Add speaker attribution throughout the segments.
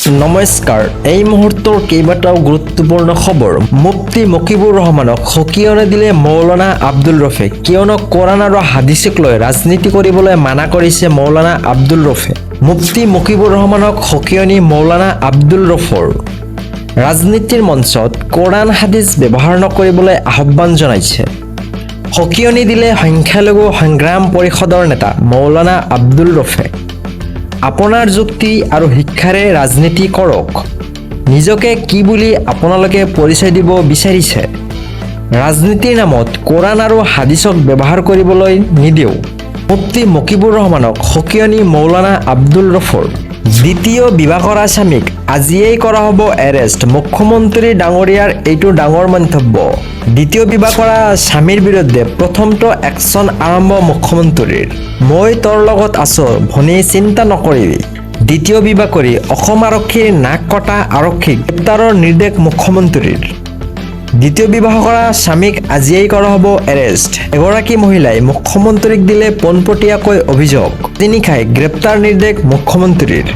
Speaker 1: নমস্কাৰ, এই মুহূৰ্তৰ কেইবাটাও গুৰুত্বপূৰ্ণ খবৰ। মুফতি মকিবুৰ ৰহমানক সকিয়নি দিলে মৌলানা আব্দুল ৰফে। কিয়নো কোৰাণ আৰু হাদিছক লৈ ৰাজনীতি কৰিবলৈ মানা কৰিছে মৌলানা আব্দুল ৰফে। মুফতি মকিবুৰ ৰহমানক সকিয়নি মৌলানা আব্দুল ৰফৰ। ৰাজনীতিৰ মঞ্চত কোৰাণ হাদিছ ব্যৱহাৰ নকৰিবলৈ আহ্বান জনাইছে। সকিয়নি দিলে সংখ্যালঘু সংগ্ৰাম পৰিষদৰ নেতা মৌলানা আব্দুল ৰফে। আপোনাৰ যুক্তি আৰু শিক্ষাৰে ৰাজনীতি কৰক। নিজকে কি বুলি আপোনালোকে পৰিচয় দিব বিচাৰিছে? ৰাজনীতিৰ নামত কোৰাণ আৰু হাদিছক ব্যৱহাৰ কৰিবলৈ নিদিওঁ। মুফতি মকিবুৰ ৰহমানক সকিয়নি মৌলানা আব্দুল ৰফৰ। দ্বিতীয় বিবাহ কৰা স্বামীক আজিয়েই কৰা হ'ব এৰেষ্ট। মুখ্যমন্ত্ৰী ডাঙৰীয়াৰ এইটো ডাঙৰ মন্তব্য। দ্বিতীয় বিবাহ কৰা স্বামীৰ বিৰুদ্ধে প্ৰথমটো একশ্যন আৰম্ভ মুখ্যমন্ত্ৰীৰ। মই তোৰ লগত আছো ভনী, চিন্তা নকৰিবি। দ্বিতীয় বিবাহ কৰি অসম আৰক্ষীৰ নাক কটা আৰক্ষীক গ্ৰেপ্তাৰৰ নিৰ্দেশ মুখ্যমন্ত্ৰীৰ। দ্বিতীয় বিবাহ কৰা স্বামীক আজিয়েই কৰা হ'ব এৰেষ্ট। এগৰাকী মহিলাই মুখ্যমন্ত্ৰীক দিলে পোনপটীয়াকৈ অভিযোগ। নিশাই গ্ৰেপ্তাৰ নিৰ্দেশ মুখ্যমন্ত্ৰীৰ।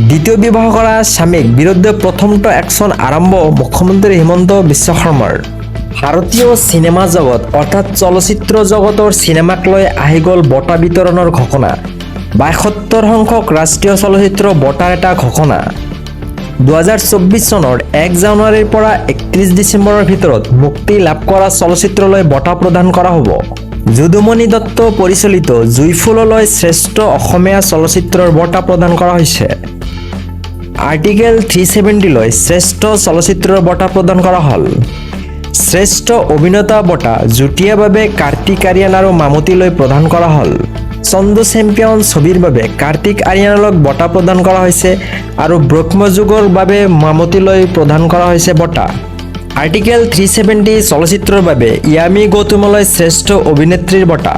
Speaker 1: দ্বিতীয় বিবাহ কৰা স্বামীক বিৰুদ্ধে প্ৰথমটো একশ্যন আৰম্ভ মুখ্যমন্ত্ৰী হিমন্ত বিশ্ব শৰ্মাৰ। ভাৰতীয় চিনেমা জগত অৰ্থাৎ চলচ্চিত্ৰ জগতৰ চিনেমাক লৈ আহি গ'ল বঁটা বিতৰণৰ ঘোষণা। ৭২ সংখ্যক ৰাষ্ট্ৰীয় চলচ্চিত্ৰ বঁটাৰ এটা ঘোষণা। ২০২৪ চনৰ ১ জানুৱাৰীৰ পৰা ৩১ ডিচেম্বৰৰ ভিতৰত মুক্তি লাভ কৰা চলচ্চিত্ৰলৈ বঁটা প্ৰদান কৰা হ'ব। যদুমণি দত্ত পৰিচালিত জুইফুললৈ শ্ৰেষ্ঠ অসমীয়া চলচ্চিত্ৰৰ বঁটা প্ৰদান কৰা হৈছে। আৰ্টিকেল 370 লৈ শ্ৰেষ্ঠ চলচ্চিত্ৰৰ বঁটা প্ৰদান কৰা হ'ল। শ্ৰেষ্ঠ অভিনেতা বঁটা যুটীয়াভাৱে কাৰ্তিক আৰিয়ান আৰু মামুতিলৈ প্ৰদান কৰা হ'ল। চন্দু চেম্পিয়ন ছবিৰ বাবে কাৰ্তিক আৰিয়ানক বঁটা প্ৰদান কৰা হৈছে আৰু ব্ৰহ্মযুগৰ বাবে মামুতিলৈ প্ৰদান কৰা হৈছে বঁটা। আৰ্টিকেল 370 চলচ্চিত্ৰৰ বাবে ইয়ামি গৌতমলৈ শ্ৰেষ্ঠ অভিনেত্ৰীৰ বঁটা।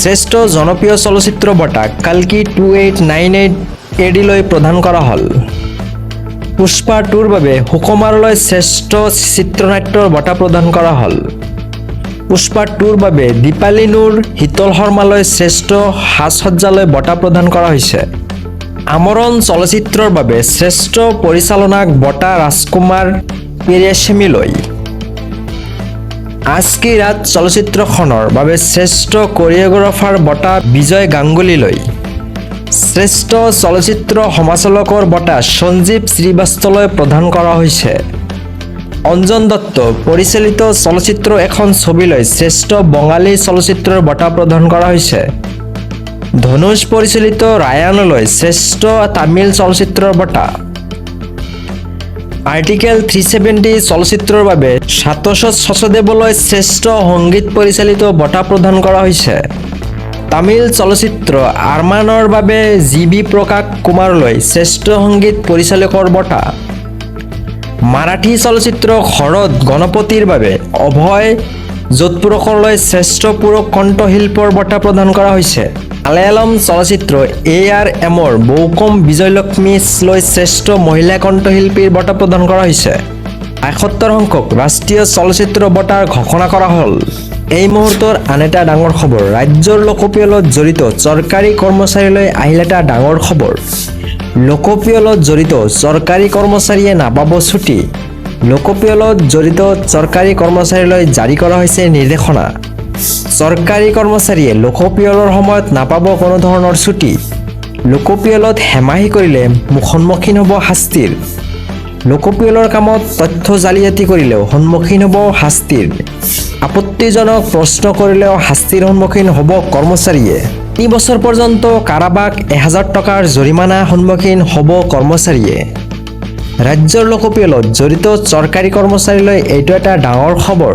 Speaker 1: শ্ৰেষ্ঠ জনপ্ৰিয় চলচ্চিত্ৰ বঁটা কালকি 2898 AD-লৈ প্ৰদান কৰা হ'ল। পুষ্পা 2ৰ বাবে সুকুমাৰলৈ শ্ৰেষ্ঠ চিত্ৰনাট্যৰ বঁটা প্ৰদান কৰা হ'ল। পুষ্পা 2ৰ বাবে দীপালী নুৰ, শীতল শৰ্মালৈ শ্ৰেষ্ঠ সাজ-সজ্জালৈ বঁটা প্ৰদান কৰা হৈছে। আমৰণ চলচ্চিত্ৰৰ বাবে শ্ৰেষ্ঠ পৰিচালনাক বঁটা ৰাজকুমাৰ পেৰিয়াস্বামীলৈ। আজ কি ৰাত চলচ্চিত্ৰখনৰ বাবে শ্ৰেষ্ঠ কোৰিঅ'গ্ৰাফাৰ বঁটা বিজয় গাংগুলীলৈ। শ্ৰেষ্ঠ চলচ্চিত্ৰ সমালোচকৰ বঁটা সঞ্জীৱ শ্ৰীবাস্তলৈ প্ৰদান কৰা হৈছে। অঞ্জন দত্ত পৰিচালিত চলচ্চিত্ৰ এখন ছবিলৈ শ্ৰেষ্ঠ বঙালী চলচ্চিত্ৰৰ বঁটা প্ৰদান কৰা হৈছে। ধনুষ পৰিচালিত ৰায়ানলৈ শ্ৰেষ্ঠ তামিল চলচ্চিত্ৰৰ বঁটা। আৰ্টিকেল 370 চলচ্চিত্ৰৰ বাবে সাতোষ সচদেৱলৈ শ্ৰেষ্ঠ সংগীত পৰিচালিত বঁটা প্ৰদান কৰা হৈছে। তামিল চলচ্চিত্ৰ আৰমানৰ বাবে GB প্ৰকাশ কুমাৰলৈ শ্ৰেষ্ঠ সংগীত পৰিচালকৰ বঁটা। মাৰাঠী চলচ্চিত্ৰ শৰদ গণপতিৰ বাবে অভয় যোধপুৰকৰলৈ শ্ৰেষ্ঠ পুৰুষ কণ্ঠশিল্পৰ বঁটা প্ৰদান কৰা হৈছে। মালায়ালম চলচ্চিত্ৰ ARMৰ বৌকম বিজয়লক্ষ্মীলৈ শ্ৰেষ্ঠ মহিলা কণ্ঠশিল্পীৰ বঁটা প্ৰদান কৰা হৈছে। ৭২ সংখ্যক ৰাষ্ট্ৰীয় চলচ্চিত্ৰ বঁটাৰ ঘোষণা কৰা হ'ল। এই মুহূৰ্তৰ আন এটা ডাঙৰ খবৰ। ৰাজ্যৰ লোকপিয়লত জড়িত চৰকাৰী কৰ্মচাৰীলৈ আহিল এটা ডাঙৰ খবৰ। লোকপিয়লত জড়িত চৰকাৰী কৰ্মচাৰীয়ে নাপাব ছুটি। লোকপিয়লত জড়িত চৰকাৰী কৰ্মচাৰীলৈ জাৰি কৰা হৈছে নিৰ্দেশনা। চৰকাৰী কৰ্মচাৰীয়ে লোকপিয়লৰ সময়ত নাপাব কোনো ধৰণৰ ছুটি। লোকপিয়লত হেমাহি কৰিলে সন্মুখীন হ'ব শাস্তিৰ। লোকপিয়লৰ কামত তথ্য জালিয়াতি কৰিলেও সন্মুখীন হ'ব শাস্তিৰ। আপত্তিজনক প্ৰশ্ন কৰিলেও শাস্তিৰ সন্মুখীন হ'ব কৰ্মচাৰীয়ে। ৩ বছৰ পৰ্যন্ত কাৰাবাস ১,০০০ টকাৰ জৰিমনাৰ সন্মুখীন হ'ব কৰ্মচাৰীয়ে। ৰাজ্যৰ লোকপিয়লত জড়িত চৰকাৰী কৰ্মচাৰীলৈ এইটো এটা ডাঙৰ খবৰ।